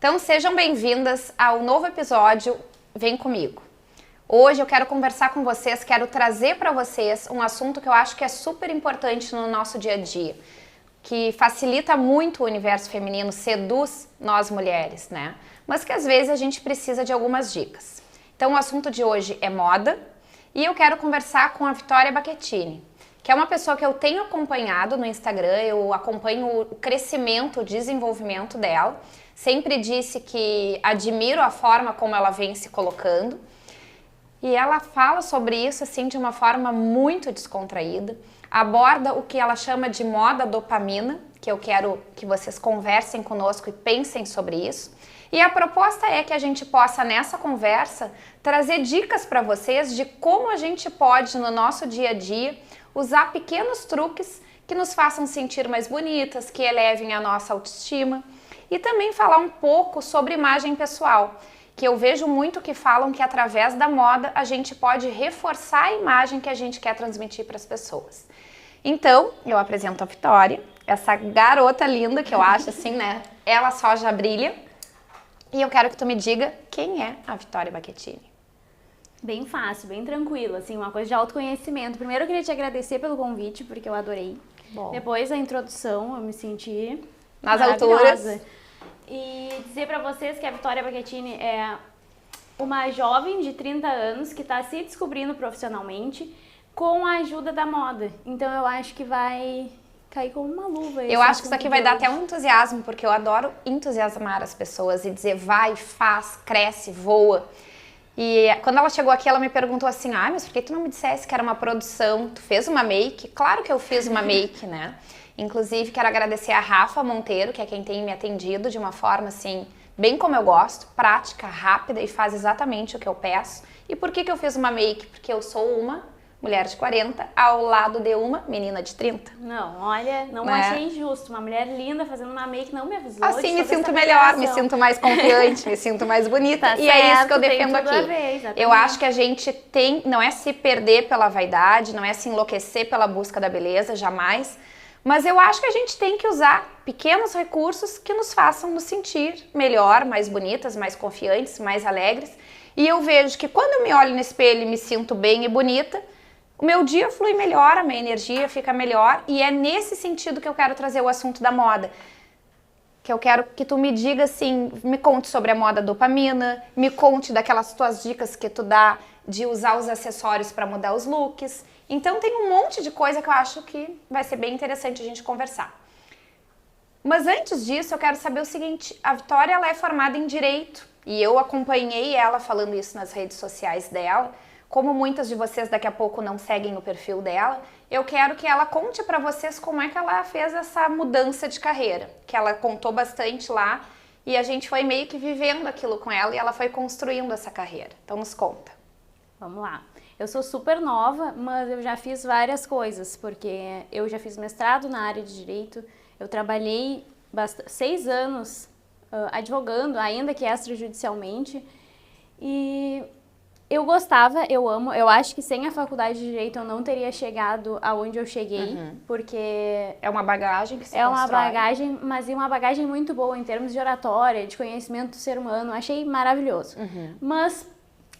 Então sejam bem-vindas ao novo episódio Vem Comigo. Hoje eu quero conversar com vocês, quero trazer para vocês um assunto que eu acho que é super importante no nosso dia a dia, que facilita muito o universo feminino, seduz nós mulheres, né? Mas que às vezes a gente precisa de algumas dicas. Então o assunto de hoje é moda e eu quero conversar com a Vitória Bacchettini, que é uma pessoa que eu tenho acompanhado no Instagram, eu acompanho o crescimento, o desenvolvimento dela. Sempre disse que admiro a forma como ela vem se colocando. E ela fala sobre isso assim de uma forma muito descontraída. Aborda o que ela chama de moda dopamina, que eu quero que vocês conversem conosco e pensem sobre isso. E a proposta é que a gente possa, nessa conversa, trazer dicas para vocês de como a gente pode, no nosso dia a dia, usar pequenos truques que nos façam sentir mais bonitas, que elevem a nossa autoestima. E também falar um pouco sobre imagem pessoal, que eu vejo muito que falam que através da moda a gente pode reforçar a imagem que a gente quer transmitir para as pessoas. Então, eu apresento a Vitória, essa garota linda que eu acho assim, né? Ela só já brilha. E eu quero que tu me diga quem é a Vitória Bacchettini. Bem fácil, bem tranquilo, assim, uma coisa de autoconhecimento. Primeiro eu queria te agradecer pelo convite, porque eu adorei. Bom. Depois da introdução, eu me senti nas alturas. E dizer pra vocês que a Vitória Bacchettini é uma jovem de 30 anos que está se descobrindo profissionalmente com a ajuda da moda. Então eu acho que vai cair como uma luva. Eu acho que isso aqui vai dar até um entusiasmo, porque eu adoro entusiasmar as pessoas e dizer vai, faz, cresce, voa. E quando ela chegou aqui, ela me perguntou assim, mas por que tu não me dissesse que era uma produção? Tu fez uma make? Claro que eu fiz uma make, né? Inclusive, quero agradecer a Rafa Monteiro, que é quem tem me atendido de uma forma, assim, bem como eu gosto, prática, rápida e faz exatamente o que eu peço. E por que eu fiz uma make? Porque eu sou uma mulher de 40 ao lado de uma menina de 30. Não, olha, não achei injusto. Uma mulher linda fazendo uma make não me avisou. Assim me sinto melhor, me sinto mais confiante, me sinto mais bonita. Tá e certo, é isso que eu defendo aqui. Ver, eu acho que a gente tem, não é se perder pela vaidade, não é se enlouquecer pela busca da beleza, jamais. Mas eu acho que a gente tem que usar pequenos recursos que nos façam nos sentir melhor, mais bonitas, mais confiantes, mais alegres. E eu vejo que quando eu me olho no espelho e me sinto bem e bonita, o meu dia flui melhor, a minha energia fica melhor. E é nesse sentido que eu quero trazer o assunto da moda. Que eu quero que tu me diga assim, me conte sobre a moda dopamina, me conte daquelas tuas dicas que tu dá de usar os acessórios para mudar os looks. Então tem um monte de coisa que eu acho que vai ser bem interessante a gente conversar. Mas antes disso, eu quero saber o seguinte, a Vitória ela é formada em Direito e eu acompanhei ela falando isso nas redes sociais dela. Como muitas de vocês daqui a pouco não seguem o perfil dela, eu quero que ela conte para vocês como é que ela fez essa mudança de carreira, que ela contou bastante lá e a gente foi meio que vivendo aquilo com ela e ela foi construindo essa carreira. Então nos conta. Vamos lá. Eu sou super nova, mas eu já fiz várias coisas, porque eu já fiz mestrado na área de Direito, eu trabalhei 6 anos advogando, ainda que extrajudicialmente, e eu gostava, eu amo, eu acho que sem a faculdade de Direito eu não teria chegado aonde eu cheguei, porque é uma bagagem que se constrói. É uma bagagem, mas uma bagagem muito boa em termos de oratória, de conhecimento do ser humano, achei maravilhoso. Mas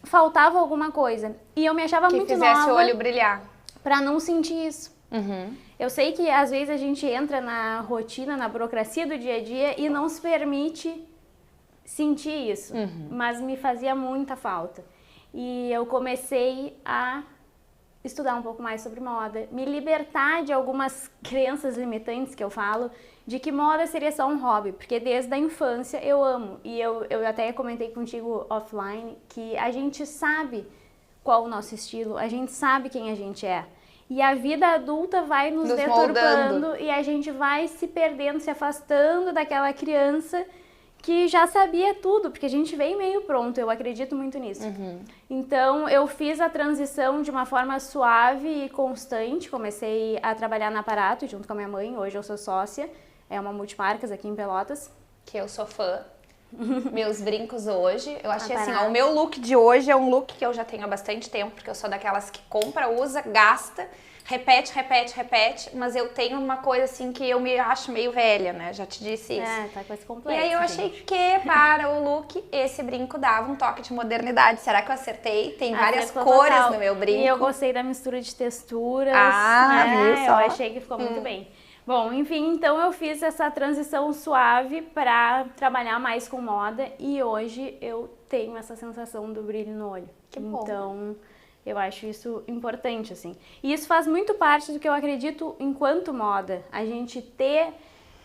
faltava alguma coisa. E eu me achava muito nova. Que fizesse o olho brilhar. Pra não sentir isso. Eu sei que às vezes a gente entra na rotina, na burocracia do dia a dia e não se permite sentir isso. Mas me fazia muita falta. E eu comecei a estudar um pouco mais sobre moda, me libertar de algumas crenças limitantes que eu falo, de que moda seria só um hobby, porque desde a infância eu amo. E eu até comentei contigo offline que a gente sabe qual o nosso estilo, a gente sabe quem a gente é. E a vida adulta vai nos deturpando e a gente vai se perdendo, se afastando daquela criança que já sabia tudo, porque a gente veio meio pronto, eu acredito muito nisso. Então, eu fiz a transição de uma forma suave e constante, comecei a trabalhar na Aparato junto com a minha mãe, hoje eu sou sócia, é uma multimarcas aqui em Pelotas. Que eu sou fã. Meus brincos hoje, eu achei assim, o meu look de hoje é um look que eu já tenho há bastante tempo, porque eu sou daquelas que compra, usa, gasta, repete, mas eu tenho uma coisa assim que eu me acho meio velha, né? Já te disse isso. Tá quase complexo. E aí eu achei que para o look esse brinco dava um toque de modernidade. Será que eu acertei? Tem várias cores total. no meu brinco. E eu gostei da mistura de texturas. Viu só? Eu achei que ficou muito bem. Bom, enfim, então eu fiz essa transição suave para trabalhar mais com moda e hoje eu tenho essa sensação do brilho no olho. Que bom. Então, eu acho isso importante, assim. E isso faz muito parte do que eu acredito enquanto moda. A gente ter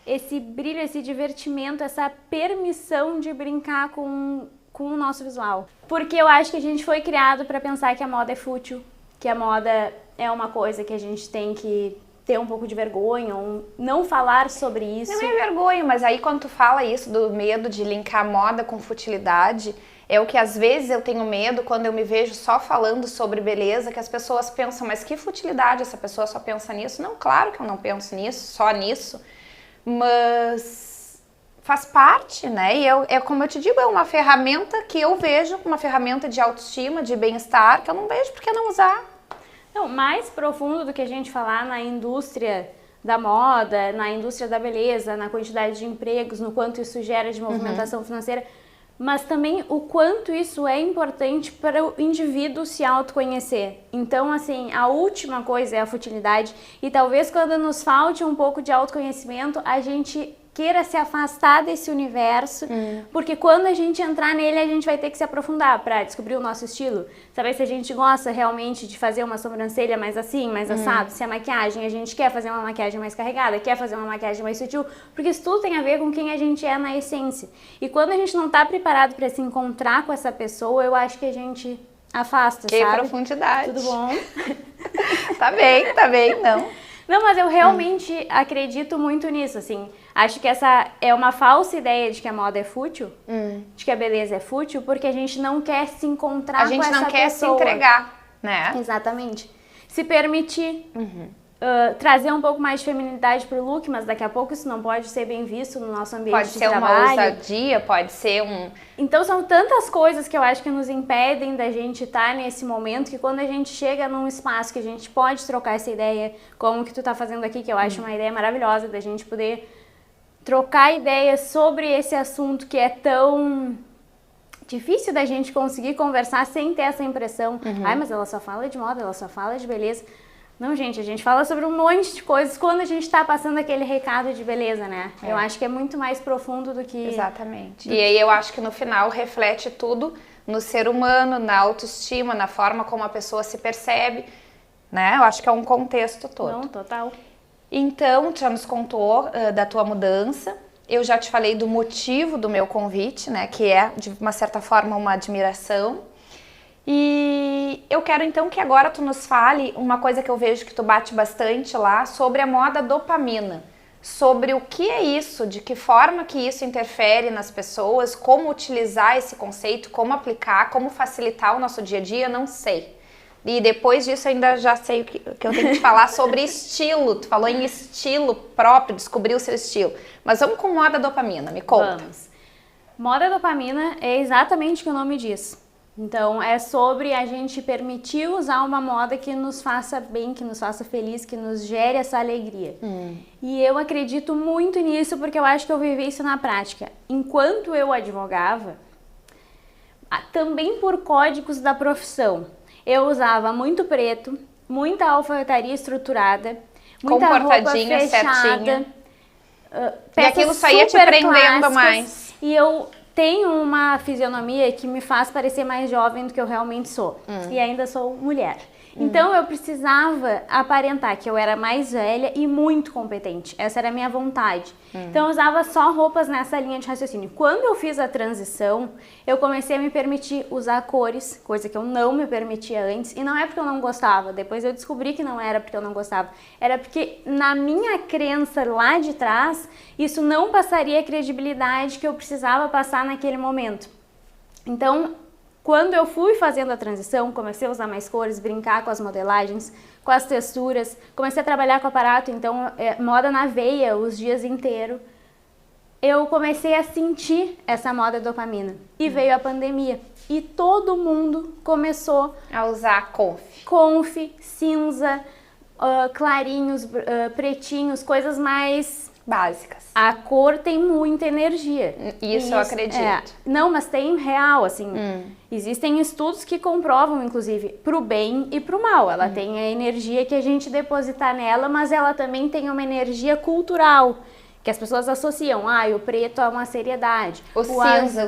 esse brilho, esse divertimento, essa permissão de brincar com o nosso visual. Porque eu acho que a gente foi criado para pensar que a moda é fútil, que a moda é uma coisa que a gente tem que ter um pouco de vergonha, ou não falar sobre isso. Não é vergonha, mas aí quando tu fala isso do medo de linkar moda com futilidade, é o que às vezes eu tenho medo quando eu me vejo só falando sobre beleza, que as pessoas pensam, mas que futilidade, essa pessoa só pensa nisso? Não, claro que eu não penso nisso, só nisso, mas faz parte, né? E é como eu te digo, é uma ferramenta que eu vejo, uma ferramenta de autoestima, de bem-estar, que eu não vejo por que não usar. Não, mais profundo do que a gente falar na indústria da moda, na indústria da beleza, na quantidade de empregos, no quanto isso gera de movimentação financeira, mas também o quanto isso é importante para o indivíduo se autoconhecer. Então, assim, a última coisa é a futilidade e talvez quando nos falte um pouco de autoconhecimento, a gente queira se afastar desse universo, porque quando a gente entrar nele, a gente vai ter que se aprofundar para descobrir o nosso estilo, saber se a gente gosta realmente de fazer uma sobrancelha mais assim, mais assado, se a maquiagem, a gente quer fazer uma maquiagem mais carregada, quer fazer uma maquiagem mais sutil, porque isso tudo tem a ver com quem a gente é na essência. E quando a gente não tá preparado para se encontrar com essa pessoa, eu acho que a gente afasta, que sabe? Profundidade. Tudo bom? Tá bem, não. Não, mas eu realmente acredito muito nisso, assim. Acho que essa é uma falsa ideia de que a moda é fútil, de que a beleza é fútil, porque a gente não quer se encontrar com essa pessoa. A gente não quer se entregar, né? Exatamente. Se permitir trazer um pouco mais de feminilidade pro look, mas daqui a pouco isso não pode ser bem visto no nosso ambiente de trabalho. Pode ser uma ousadia, pode ser um... Então são tantas coisas que eu acho que nos impedem da gente estar nesse momento, que quando a gente chega num espaço que a gente pode trocar essa ideia, como que tu tá fazendo aqui, que eu acho uma ideia maravilhosa, da gente poder trocar ideias sobre esse assunto que é tão difícil da gente conseguir conversar sem ter essa impressão, ai, mas ela só fala de moda, ela só fala de beleza. Não, gente, a gente fala sobre um monte de coisas quando a gente tá passando aquele recado de beleza, né? Eu acho que é muito mais profundo do que... Exatamente. E aí eu acho que no final reflete tudo no ser humano, na autoestima, na forma como a pessoa se percebe, né? Eu acho que é um contexto todo. Não, total. Então, tu já nos contou da tua mudança. Eu já te falei do motivo do meu convite, né? Que é, de uma certa forma, uma admiração. E eu quero então que agora tu nos fale uma coisa que eu vejo que tu bate bastante lá, sobre a moda dopamina. Sobre o que é isso, de que forma que isso interfere nas pessoas, como utilizar esse conceito, como aplicar, como facilitar o nosso dia a dia, não sei. E depois disso ainda já sei o que eu tenho que te falar sobre estilo. Tu falou em estilo próprio, descobrir o seu estilo. Mas vamos com moda dopamina, me conta. Vamos. Moda dopamina é exatamente o que o nome diz. Então, é sobre a gente permitir usar uma moda que nos faça bem, que nos faça feliz, que nos gere essa alegria. E eu acredito muito nisso porque eu acho que eu vivi isso na prática. Enquanto eu advogava, também por códigos da profissão, eu usava muito preto, muita alfaiataria estruturada, muita roupa fechada, certinha. E aquilo só ia te prendendo mais. E eu tenho uma fisionomia que me faz parecer mais jovem do que eu realmente sou. E ainda sou mulher. Então eu precisava aparentar que eu era mais velha e muito competente. Essa era a minha vontade. Então eu usava só roupas nessa linha de raciocínio. Quando eu fiz a transição, eu comecei a me permitir usar cores, coisa que eu não me permitia antes. E não é porque eu não gostava. Depois eu descobri que não era porque eu não gostava. Era porque na minha crença lá de trás, isso não passaria a credibilidade que eu precisava passar naquele momento. Então, quando eu fui fazendo a transição, comecei a usar mais cores, brincar com as modelagens, com as texturas, comecei a trabalhar com aparato, então moda na veia os dias inteiros. Eu comecei a sentir essa moda dopamina. E veio a pandemia. E todo mundo começou a usar conf, cinza, clarinhos, pretinhos, coisas mais básicas. A cor tem muita energia. Isso eu acredito. Não, mas tem real, assim. Existem estudos que comprovam, inclusive, pro bem e pro mal. Ela tem a energia que a gente deposita nela, mas ela também tem uma energia cultural, que as pessoas associam. O preto é uma seriedade. O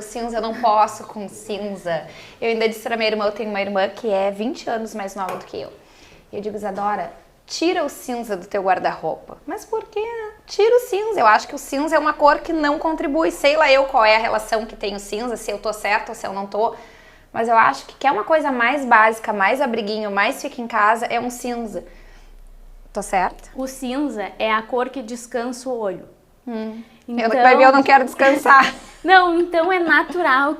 cinza, eu não posso com cinza. Eu ainda disse pra minha irmã, eu tenho uma irmã que é 20 anos mais nova do que eu. E eu digo, Isadora, tira o cinza do teu guarda-roupa. Mas por quê? Tira o cinza. Eu acho que o cinza é uma cor que não contribui. Sei lá eu qual é a relação que tem o cinza, se eu tô certa ou se eu não tô. Mas eu acho que quer uma coisa mais básica, mais abriguinho, mais fica em casa, é um cinza. Tô certa? O cinza é a cor que descansa o olho. Então, vai ver, eu não quero descansar. Não, então é natural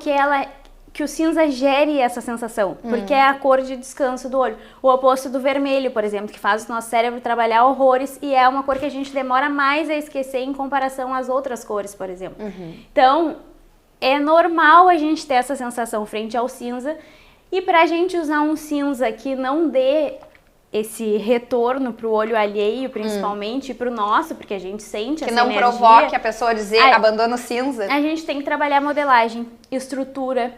que o cinza gere essa sensação, porque é a cor de descanso do olho. O oposto do vermelho, por exemplo, que faz o nosso cérebro trabalhar horrores e é uma cor que a gente demora mais a esquecer em comparação às outras cores, por exemplo. Então, é normal a gente ter essa sensação frente ao cinza e pra gente usar um cinza que não dê esse retorno pro olho alheio, principalmente, e pro nosso, porque a gente sente essa energia. Que não provoque a pessoa a dizer, abandona o cinza. A gente tem que trabalhar modelagem, estrutura,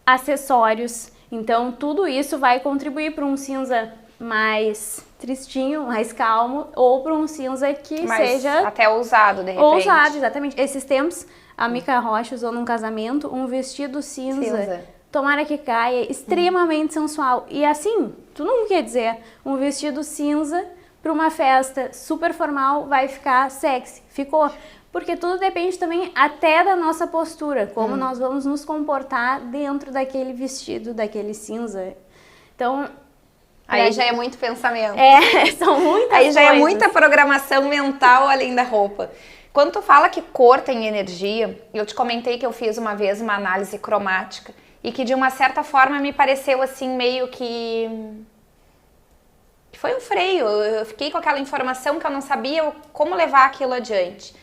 acessórios. Então, tudo isso vai contribuir para um cinza mais tristinho, mais calmo, ou para um cinza que seja... até ousado, de repente. Ousado, exatamente. Esses tempos, a Mica Rocha usou num casamento um vestido cinza. Tomara que caia, extremamente sensual. E assim, tu não quer dizer, um vestido cinza para uma festa super formal vai ficar sexy. Ficou. Porque tudo depende também até da nossa postura, como nós vamos nos comportar dentro daquele vestido, daquele cinza. Então... Aí já é muito pensamento. São muitas coisas. Aí já é muita programação mental além da roupa. Quando tu fala que cor tem energia, eu te comentei que eu fiz uma vez uma análise cromática e que de uma certa forma me pareceu assim meio que foi um freio. Eu fiquei com aquela informação que eu não sabia como levar aquilo adiante.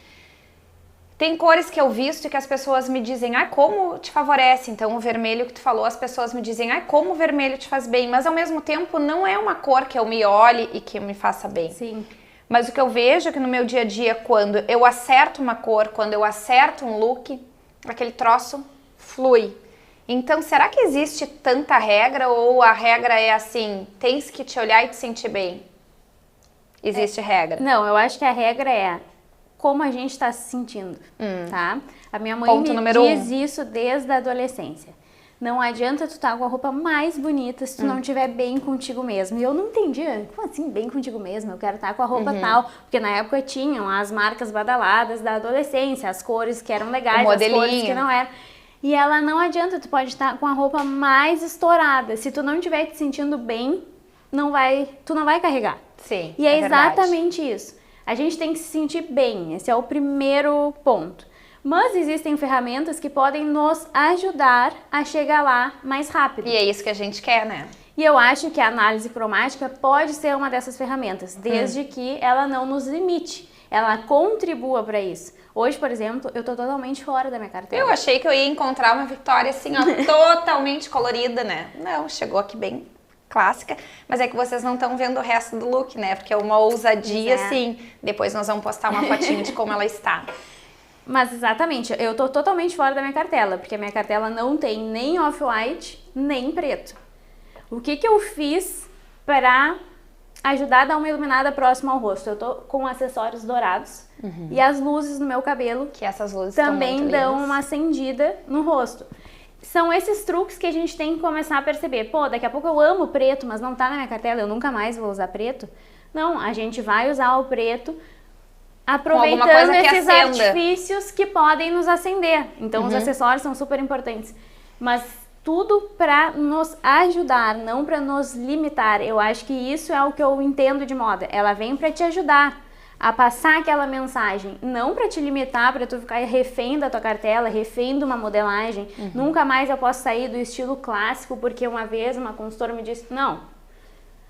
Tem cores que eu visto e que as pessoas me dizem, como te favorece. Então, o vermelho que tu falou, as pessoas me dizem, como o vermelho te faz bem. Mas, ao mesmo tempo, não é uma cor que eu me olhe e que me faça bem. Sim. Mas o que eu vejo é que no meu dia a dia, quando eu acerto uma cor, quando eu acerto um look, aquele troço flui. Então, será que existe tanta regra ou a regra é assim, tens que te olhar e te sentir bem? Existe regra? Não, eu acho que a regra é como a gente está se sentindo, tá? A minha mãe me diz isso desde a adolescência. Não adianta tu estar com a roupa mais bonita se tu não estiver bem contigo mesmo. E eu não entendia, como assim bem contigo mesmo? Eu quero estar com a roupa tal. Porque na época tinham as marcas badaladas da adolescência, as cores que eram legais, as cores que não eram. E ela não adianta, tu pode estar com a roupa mais estourada. Se tu não estiver te sentindo bem, tu não vai carregar. Sim, e é exatamente isso. A gente tem que se sentir bem, esse é o primeiro ponto. Mas existem ferramentas que podem nos ajudar a chegar lá mais rápido. E é isso que a gente quer, né? E eu acho que a análise cromática pode ser uma dessas ferramentas, desde que ela não nos limite, ela contribua para isso. Hoje, por exemplo, eu tô totalmente fora da minha cartela. Eu achei que eu ia encontrar uma Victoria assim, totalmente colorida, né? Não, chegou aqui bem clássica, mas é que vocês não estão vendo o resto do look, né? Porque é uma ousadia, assim. Depois nós vamos postar uma fotinho de como ela está. Mas exatamente, eu tô totalmente fora da minha cartela, porque a minha cartela não tem nem off-white, nem preto. O que eu fiz para ajudar a dar uma iluminada próxima ao rosto? Eu tô com acessórios dourados e as luzes no meu cabelo, que essas luzes também dão uma acendida no rosto. São esses truques que a gente tem que começar a perceber. Pô, daqui a pouco eu amo preto, mas não tá na minha cartela, eu nunca mais vou usar preto. Não, a gente vai usar o preto aproveitando esses artifícios que podem nos acender. Então, os acessórios são super importantes. Mas tudo para nos ajudar, não para nos limitar. Eu acho que isso é o que eu entendo de moda. Ela vem para te ajudar a passar aquela mensagem, não para te limitar, para tu ficar refém da tua cartela, refém de uma modelagem. Nunca mais eu posso sair do estilo clássico, porque uma vez uma consultora me disse, não,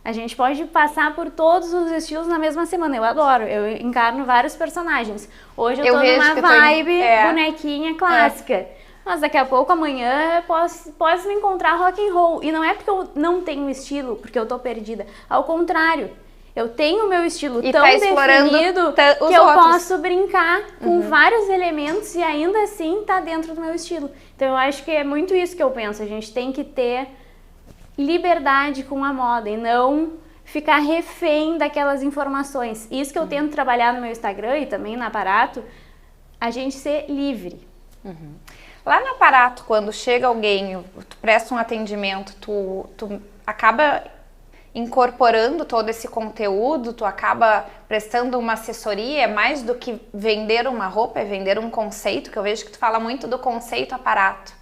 a gente pode passar por todos os estilos na mesma semana. Eu adoro, eu encarno vários personagens. Hoje eu tô numa vibe bonequinha clássica. Mas daqui a pouco, amanhã, posso me encontrar rock and roll. E não é porque eu não tenho estilo, porque eu tô perdida. Ao contrário. Eu tenho o meu estilo E tão tá explorando definido os que eu outros. posso brincar com vários elementos e ainda assim tá dentro do meu estilo. Então eu acho que é muito isso que eu penso. A gente tem que ter liberdade com a moda e não ficar refém daquelas informações. Isso que eu tento trabalhar no meu Instagram e também na Aparato, a gente ser livre. Lá no Aparato, quando chega alguém, tu presta um atendimento, tu acaba incorporando todo esse conteúdo, tu acaba prestando uma assessoria, é mais do que vender uma roupa, é vender um conceito, que eu vejo que tu fala muito do conceito Aparato,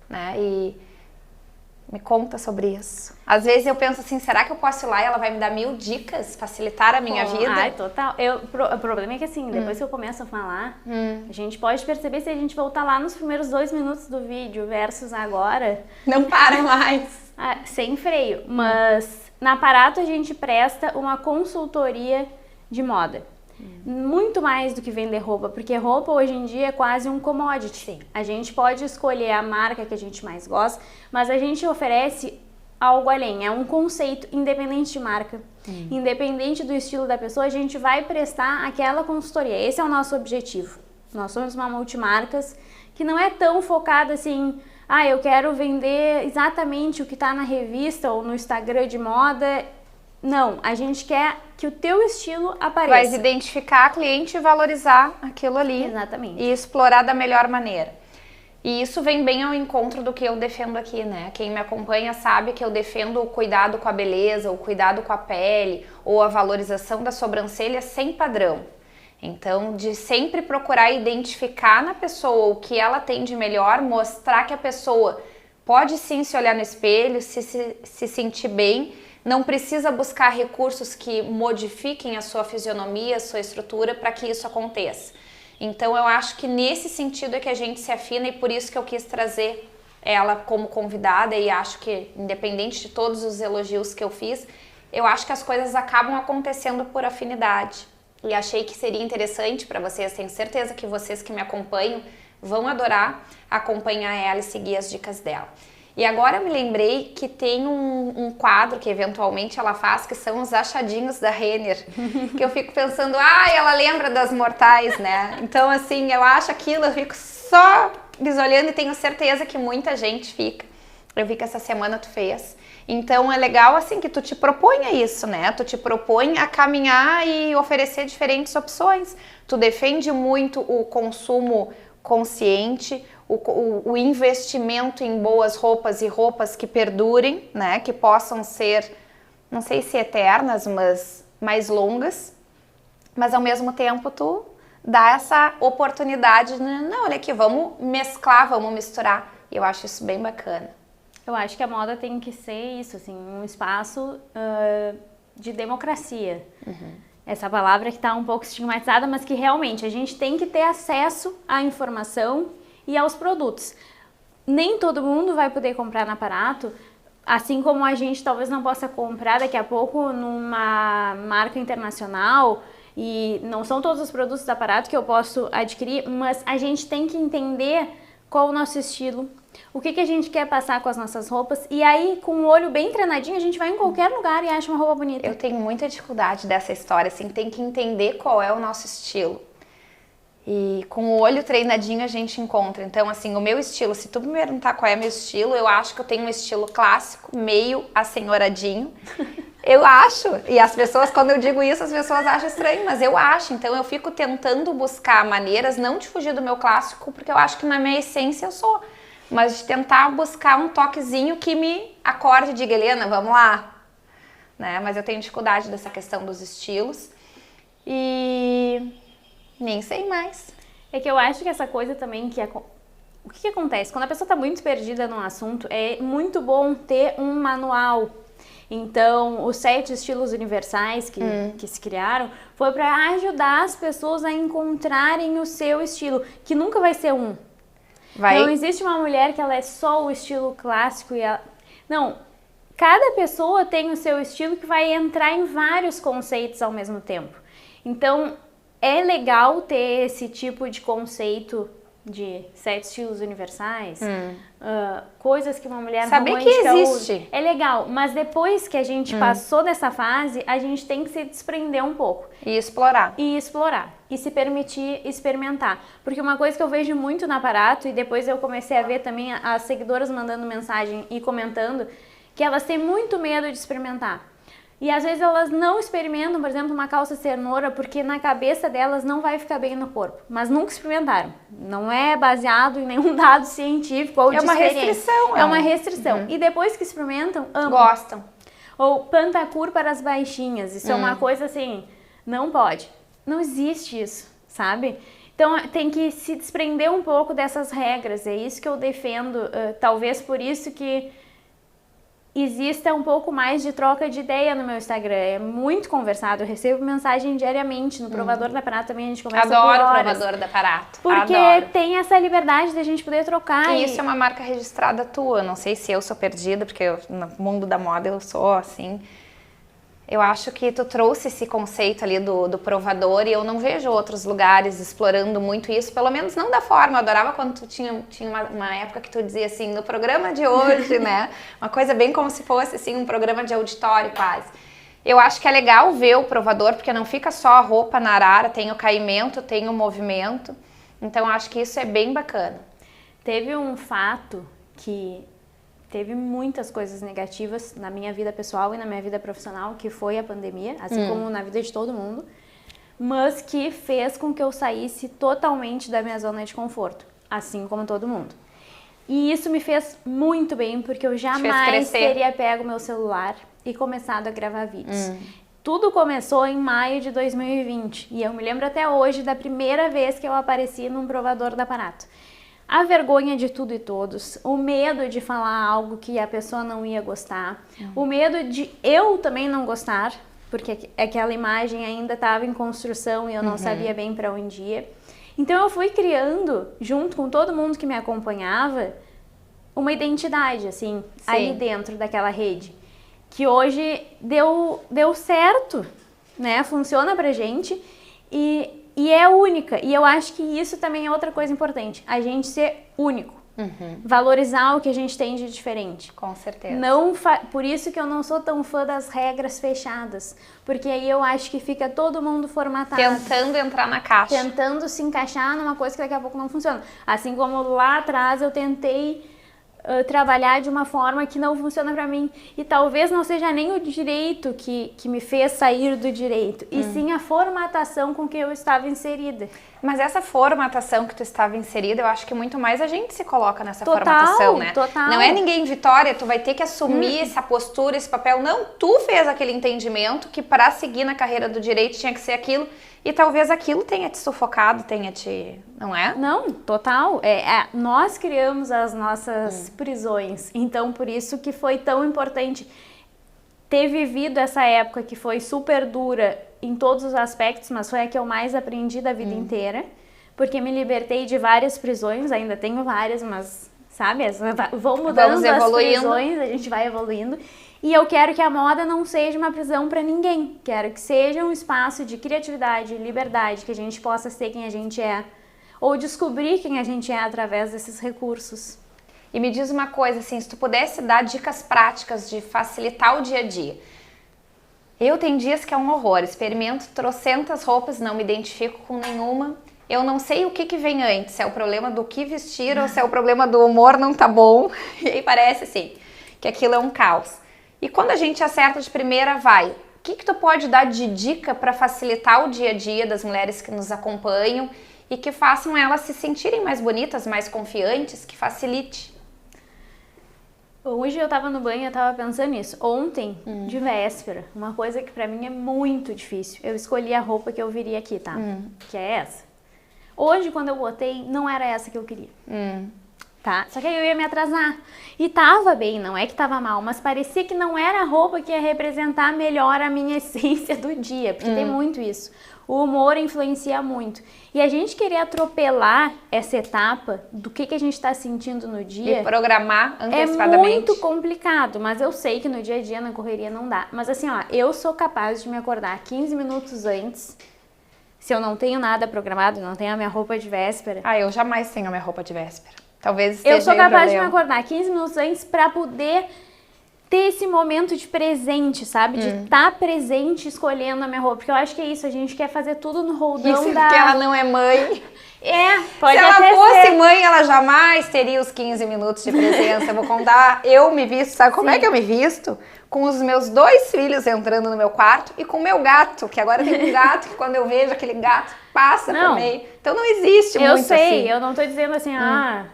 né? E me conta sobre isso. Às vezes eu penso assim, será que eu posso ir lá e ela vai me dar 1000 dicas, facilitar a minha vida? Ai, total. O problema é que assim, depois que eu começo a falar, a gente pode perceber se a gente voltar lá nos primeiros 2 minutos do vídeo versus agora. Não para mais. Sem freio. Mas na Aparato a gente presta uma consultoria de moda. Muito mais do que vender roupa, porque roupa hoje em dia é quase um commodity. Sim. A gente pode escolher a marca que a gente mais gosta, mas a gente oferece algo além, é um conceito independente de marca, independente do estilo da pessoa, a gente vai prestar aquela consultoria. Esse é o nosso objetivo. Nós somos uma multimarcas que não é tão focada assim, eu quero vender exatamente o que está na revista ou no Instagram de moda. Não, a gente quer que o teu estilo apareça. Vai identificar a cliente e valorizar aquilo ali. Exatamente. E explorar da melhor maneira. E isso vem bem ao encontro do que eu defendo aqui, né? Quem me acompanha sabe que eu defendo o cuidado com a beleza, o cuidado com a pele, ou a valorização da sobrancelha sem padrão. Então, de sempre procurar identificar na pessoa o que ela tem de melhor, mostrar que a pessoa pode sim se olhar no espelho, se sentir bem, não precisa buscar recursos que modifiquem a sua fisionomia, a sua estrutura para que isso aconteça. Então eu acho que nesse sentido é que a gente se afina e por isso que eu quis trazer ela como convidada e acho que, independente de todos os elogios que eu fiz, eu acho que as coisas acabam acontecendo por afinidade. E achei que seria interessante para vocês, tenho certeza que vocês que me acompanham vão adorar acompanhar ela e seguir as dicas dela. E agora eu me lembrei que tem um quadro que eventualmente ela faz, que são os achadinhos da Renner, que eu fico pensando, ela lembra das mortais, né? Então, assim, eu acho aquilo, eu fico só olhando e tenho certeza que muita gente fica. Eu vi que essa semana tu fez. Então, é legal, assim, que tu te proponha isso, né? Tu te propõe a caminhar e oferecer diferentes opções. Tu defende muito o consumo consciente, o investimento em boas roupas e roupas que perdurem, né? Que possam ser, não sei se eternas, mas mais longas. Mas ao mesmo tempo tu dá essa oportunidade, né? Não, olha aqui, vamos mesclar, vamos misturar. E eu acho isso bem bacana. Eu acho que a moda tem que ser isso, assim, um espaço de democracia. Essa palavra que está um pouco estigmatizada, mas que realmente a gente tem que ter acesso à informação e aos produtos. Nem todo mundo vai poder comprar na Aparato, assim como a gente talvez não possa comprar daqui a pouco numa marca internacional, e não são todos os produtos da Aparato que eu posso adquirir, mas a gente tem que entender qual o nosso estilo, o que a gente quer passar com as nossas roupas, e aí com o olho bem treinadinho a gente vai em qualquer lugar e acha uma roupa bonita. Eu tenho muita dificuldade dessa história, assim, tem que entender qual é o nosso estilo. E com o olho treinadinho a gente encontra. Então, assim, o meu estilo, se tu me perguntar qual é meu estilo, eu acho que eu tenho um estilo clássico, meio assenhoradinho. Eu acho. E as pessoas, quando eu digo isso, as pessoas acham estranho, mas eu acho. Então, eu fico tentando buscar maneiras, não de fugir do meu clássico, porque eu acho que na minha essência eu sou. Mas de tentar buscar um toquezinho que me acorde e diga, Helena, vamos lá. Né? Mas eu tenho dificuldade dessa questão dos estilos. E nem sei mais. É que eu acho que essa coisa também que o que acontece? Quando a pessoa está muito perdida num assunto, é muito bom ter um manual. Então, os 7 estilos universais que se criaram foi para ajudar as pessoas a encontrarem o seu estilo, que nunca vai ser um. Não existe uma mulher que ela é só o estilo clássico e ela... Não, cada pessoa tem o seu estilo que vai entrar em vários conceitos ao mesmo tempo. Então, é legal ter esse tipo de conceito de 7 estilos universais, coisas que uma mulher saber romântica que existe. usa. É legal, mas depois que a gente passou dessa fase, a gente tem que se desprender um pouco. E explorar. E se permitir experimentar. Porque uma coisa que eu vejo muito no aparato, e depois eu comecei a ver também as seguidoras mandando mensagem e comentando, que elas têm muito medo de experimentar. E às vezes elas não experimentam, por exemplo, uma calça cenoura, porque na cabeça delas não vai ficar bem no corpo. Mas nunca experimentaram. Não é baseado em nenhum dado científico ou de experiência. Restrição. É uma restrição. E depois que experimentam, amam. Gostam. Ou pantacur para as baixinhas. Isso é uma coisa assim, não pode. Não existe isso, sabe? Então tem que se desprender um pouco dessas regras. É isso que eu defendo. Talvez por isso que exista um pouco mais de troca de ideia no meu Instagram. É muito conversado. Eu recebo mensagem diariamente. No Provador da Parata também a gente conversa por horas. Adoro o Provador da Parata. Porque Adoro. tem essa liberdade da gente poder trocar. E isso é uma marca registrada tua. Não sei se eu sou perdida, porque no mundo da moda eu sou assim. Eu acho que tu trouxe esse conceito ali do provador e eu não vejo outros lugares explorando muito isso, pelo menos não da forma. Eu adorava quando tu tinha uma época que tu dizia assim, no programa de hoje, né? Uma coisa bem como se fosse assim, um programa de auditório quase. Eu acho que é legal ver o provador, porque não fica só a roupa na arara, tem o caimento, tem o movimento. Então eu acho que isso é bem bacana. Teve um fato que teve muitas coisas negativas na minha vida pessoal e na minha vida profissional, que foi a pandemia, assim como na vida de todo mundo, mas que fez com que eu saísse totalmente da minha zona de conforto, assim como todo mundo. E isso me fez muito bem, porque eu jamais teria pego meu celular e começado a gravar vídeos. Tudo começou em maio de 2020, e eu me lembro até hoje da primeira vez que eu apareci num Provador da Parata. A vergonha de tudo e todos, o medo de falar algo que a pessoa não ia gostar, o medo de eu também não gostar, porque aquela imagem ainda estava em construção e eu não sabia bem para onde ia. Então eu fui criando, junto com todo mundo que me acompanhava, uma identidade, assim, ali dentro daquela rede, que hoje deu certo, né? Funciona pra gente e é única. E eu acho que isso também é outra coisa importante. A gente ser único. Valorizar o que a gente tem de diferente. Com certeza. Por isso que eu não sou tão fã das regras fechadas. Porque aí eu acho que fica todo mundo formatado. Tentando entrar na caixa. Tentando se encaixar numa coisa que daqui a pouco não funciona. Assim como lá atrás eu tentei trabalhar de uma forma que não funciona pra mim. E talvez não seja nem o direito que me fez sair do direito, e sim a formatação com que eu estava inserida. Mas essa formatação que tu estava inserida, eu acho que muito mais a gente se coloca nessa formatação, né? Total. Não é ninguém, Vitória, tu vai ter que assumir essa postura, esse papel. Não, tu fez aquele entendimento que para seguir na carreira do direito tinha que ser aquilo, e talvez aquilo tenha te sufocado, tenha te... Não é? Não, total. Nós criamos as nossas prisões, então por isso que foi tão importante ter vivido essa época que foi super dura em todos os aspectos, mas foi a que eu mais aprendi da vida inteira, porque me libertei de várias prisões, ainda tenho várias, mas, sabe, vão mudando as prisões, a gente vai evoluindo. E eu quero que a moda não seja uma prisão para ninguém, quero que seja um espaço de criatividade, liberdade, que a gente possa ser quem a gente é, ou descobrir quem a gente é através desses recursos. E me diz uma coisa, assim, se tu pudesse dar dicas práticas de facilitar o dia a dia. Eu tenho dias que é um horror, experimento trocentas roupas, não me identifico com nenhuma. Eu não sei o que vem antes, se é o problema do que vestir ou se é o problema do humor não tá bom. E aí parece assim, que aquilo é um caos. E quando a gente acerta de primeira, vai. O que tu pode dar de dica para facilitar o dia a dia das mulheres que nos acompanham e que façam elas se sentirem mais bonitas, mais confiantes, que facilite? Hoje eu tava no banho e eu tava pensando nisso. Ontem, de véspera, uma coisa que pra mim é muito difícil. Eu escolhi a roupa que eu viria aqui, tá? Que é essa. Hoje, quando eu botei, não era essa que eu queria. Tá? Só que aí eu ia me atrasar. E tava bem, não é que tava mal, mas parecia que não era a roupa que ia representar melhor a minha essência do dia. Porque tem muito isso. O humor influencia muito. E a gente querer atropelar essa etapa do que a gente está sentindo no dia... E programar antecipadamente. É muito complicado, mas eu sei que no dia a dia, na correria, não dá. Mas assim, ó, eu sou capaz de me acordar 15 minutos antes, Se eu não tenho nada programado, não tenho a minha roupa de véspera. Eu jamais tenho a minha roupa de véspera. Talvez eu sou capaz de me problema. acordar 15 minutos antes pra poder ter esse momento de presente, sabe? De estar presente escolhendo a minha roupa. Porque eu acho que é isso, a gente quer fazer tudo no roldão isso porque ela não é mãe. Pode Se até ela fosse ser. mãe, ela jamais teria os 15 minutos de presença. Eu vou contar, eu me visto, sabe como é que eu me visto? Com os meus 2 filhos entrando no meu quarto e com o meu gato, que agora tem um gato que quando eu vejo aquele gato passa por meio. Então não existe muito assim. Eu sei, eu não tô dizendo assim, não,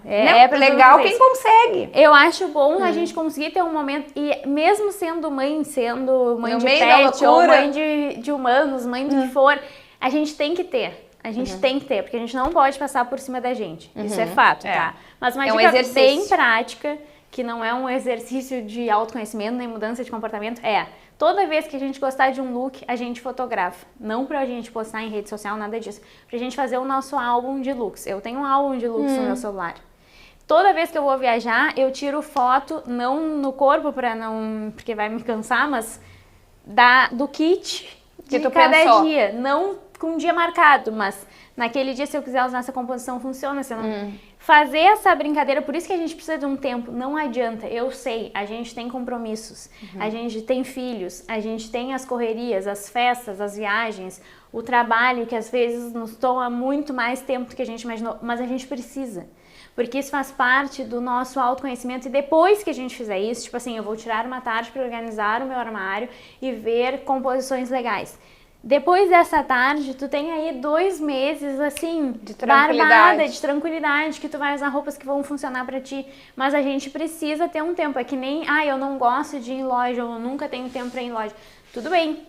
pra legal quem quem consegue. Eu acho bom a gente conseguir ter um momento, e mesmo sendo mãe No de meio da pet, ou loucura. mãe de humanos, mãe do que for, a gente tem que ter. A gente tem que ter, porque a gente não pode passar por cima da gente. Isso é fato, tá? Mas uma dica bem prática, que não é um exercício de autoconhecimento nem mudança de comportamento, toda vez que a gente gostar de um look, a gente fotografa. Não pra gente postar em rede social, nada disso. Pra gente fazer o nosso álbum de looks. Eu tenho um álbum de looks no meu celular. Toda vez que eu vou viajar, eu tiro foto, não no corpo, porque vai me cansar, mas do kit de cada dia. Não com um dia marcado, mas naquele dia, se eu quiser usar essa composição, funciona. Se eu não... Fazer essa brincadeira, por isso que a gente precisa de um tempo, não adianta, eu sei, a gente tem compromissos, a gente tem filhos, a gente tem as correrias, as festas, as viagens, o trabalho que às vezes nos toma muito mais tempo do que a gente imaginou, mas a gente precisa. Porque isso faz parte do nosso autoconhecimento e depois que a gente fizer isso, tipo assim, eu vou tirar uma tarde para organizar o meu armário e ver composições legais. Depois dessa tarde, tu tem aí 2 meses, assim, de tranquilidade. barbada, de tranquilidade, que tu vai usar roupas que vão funcionar pra ti. Mas a gente precisa ter um tempo. É que nem, eu não gosto de ir em loja, eu nunca tenho tempo pra ir em loja. Tudo bem,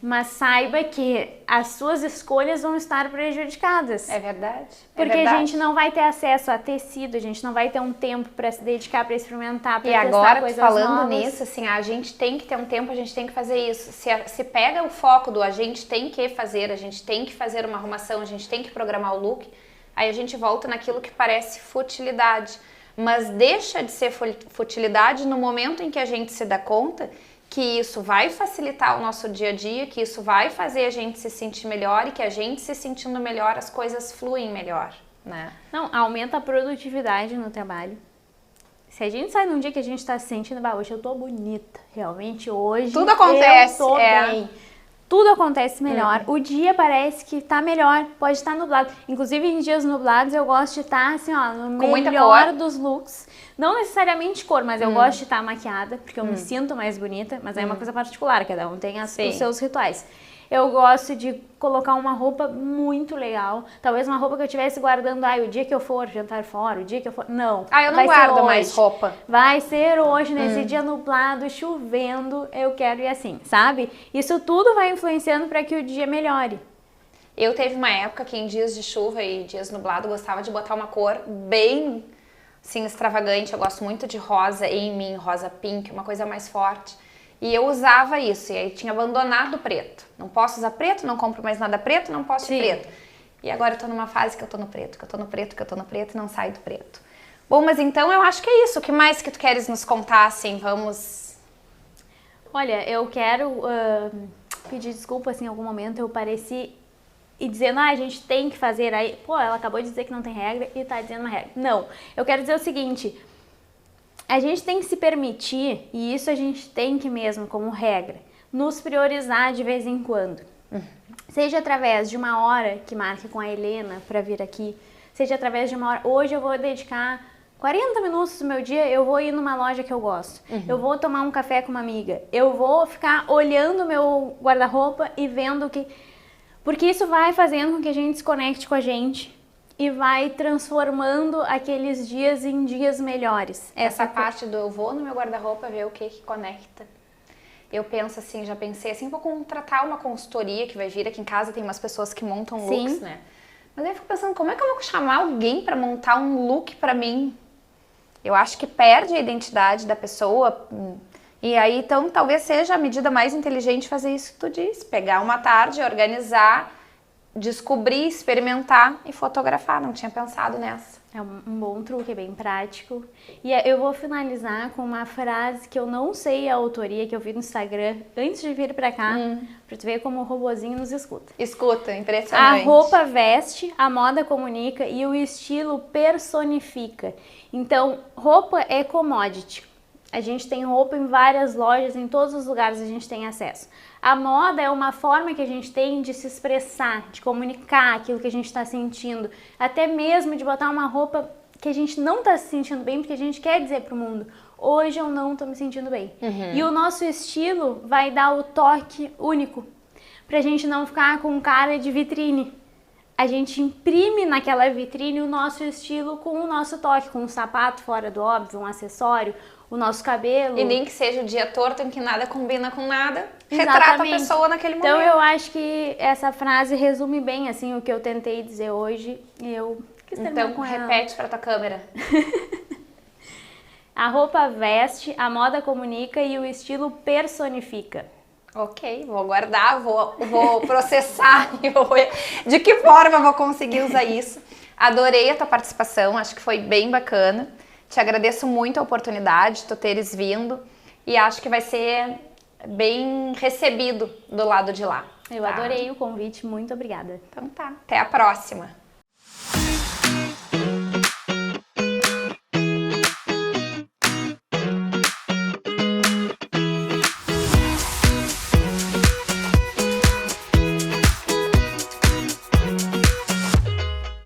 mas saiba que as suas escolhas vão estar prejudicadas. É verdade. Porque a gente não vai ter acesso a tecido, a gente não vai ter um tempo para se dedicar, para experimentar, para testar agora, coisas falando novas. nisso, assim, a gente tem que ter um tempo, a gente tem que fazer isso. Se pega o foco do a gente tem que fazer, a gente tem que fazer uma arrumação, a gente tem que programar o look, aí a gente volta naquilo que parece futilidade. Mas deixa de ser futilidade no momento em que a gente se dá conta que isso vai facilitar o nosso dia a dia, que isso vai fazer a gente se sentir melhor e que a gente se sentindo melhor, as coisas fluem melhor, né? Não, aumenta a produtividade no trabalho. Se a gente sai num dia que a gente tá se sentindo, hoje eu tô bonita, realmente hoje tudo acontece, eu tô bem. Tudo acontece melhor. O dia parece que tá melhor, pode estar nublado. Inclusive, em dias nublados, eu gosto de estar, assim, no melhor dos looks. Não necessariamente cor, mas eu gosto de estar maquiada, porque eu me sinto mais bonita. Mas é uma coisa particular, cada um tem os seus rituais. Eu gosto de colocar uma roupa muito legal. Talvez uma roupa que eu estivesse guardando, o dia que eu for jantar fora, o dia que eu for... Não, eu não guardo mais roupa. Vai ser hoje, nesse dia nublado, chovendo, eu quero ir assim, sabe? Isso tudo vai influenciando para que o dia melhore. Eu teve uma época que em dias de chuva e dias nublados, gostava de botar uma cor bem, assim, extravagante. Eu gosto muito de rosa em mim, rosa pink, uma coisa mais forte. E eu usava isso, e aí tinha abandonado o preto. Não posso usar preto, não compro mais nada preto, não posso ir preto. E agora eu tô numa fase que eu tô no preto, que eu tô no preto, que eu tô no preto e não saio do preto. Bom, mas então eu acho que é isso. O que mais que tu queres nos contar, assim, vamos... Olha, eu quero pedir desculpa, assim, em algum momento eu pareci e dizendo, a gente tem que fazer, aí, ela acabou de dizer que não tem regra e tá dizendo uma regra. Não, eu quero dizer o seguinte... A gente tem que se permitir, e isso a gente tem que mesmo como regra, nos priorizar de vez em quando. Seja através de uma hora que marque com a Helena para vir aqui, seja através de uma hora, hoje eu vou dedicar 40 minutos do meu dia, eu vou ir numa loja que eu gosto, eu vou tomar um café com uma amiga, eu vou ficar olhando o meu guarda-roupa e vendo o que... Porque isso vai fazendo com que a gente se conecte com a gente, e vai transformando aqueles dias em dias melhores. Essa parte do eu vou no meu guarda-roupa ver o que conecta. Eu penso assim, já pensei assim, vou contratar uma consultoria que vai vir aqui em casa, tem umas pessoas que montam looks, né? Mas aí eu fico pensando, como é que eu vou chamar alguém pra montar um look pra mim? Eu acho que perde a identidade da pessoa. E aí, então, talvez seja a medida mais inteligente fazer isso que tu disse. Pegar uma tarde, organizar... descobrir, experimentar e fotografar. Não tinha pensado nessa. É um bom truque, é bem prático. E eu vou finalizar com uma frase que eu não sei a autoria, que eu vi no Instagram antes de vir pra cá, pra tu ver como o robozinho nos escuta. Escuta, A impressionante. roupa veste, a moda comunica e o estilo personifica. Então, roupa é commodity. A gente tem roupa em várias lojas, em todos os lugares a gente tem acesso. A moda é uma forma que a gente tem de se expressar, de comunicar aquilo que a gente está sentindo, até mesmo de botar uma roupa que a gente não está se sentindo bem, porque a gente quer dizer para o mundo, hoje eu não estou me sentindo bem. E o nosso estilo vai dar o toque único, para a gente não ficar com cara de vitrine. A gente imprime naquela vitrine o nosso estilo com o nosso toque, com um sapato fora do óbvio, um acessório, o nosso cabelo. E nem que seja o dia torto em que nada combina com nada, retrata Exatamente. a pessoa naquele momento. Então eu acho que essa frase resume bem assim o que eu tentei dizer hoje. Eu quis terminar Então com ela. repete pra tua câmera. A roupa veste, a moda comunica e o estilo personifica. Ok, vou guardar, vou processar e vou ver de que forma eu vou conseguir usar isso. Adorei a tua participação, acho que foi bem bacana. Te agradeço muito a oportunidade de tu teres vindo e acho que vai ser bem recebido do lado de lá. Eu adorei o convite, muito obrigada. Então tá, até a próxima.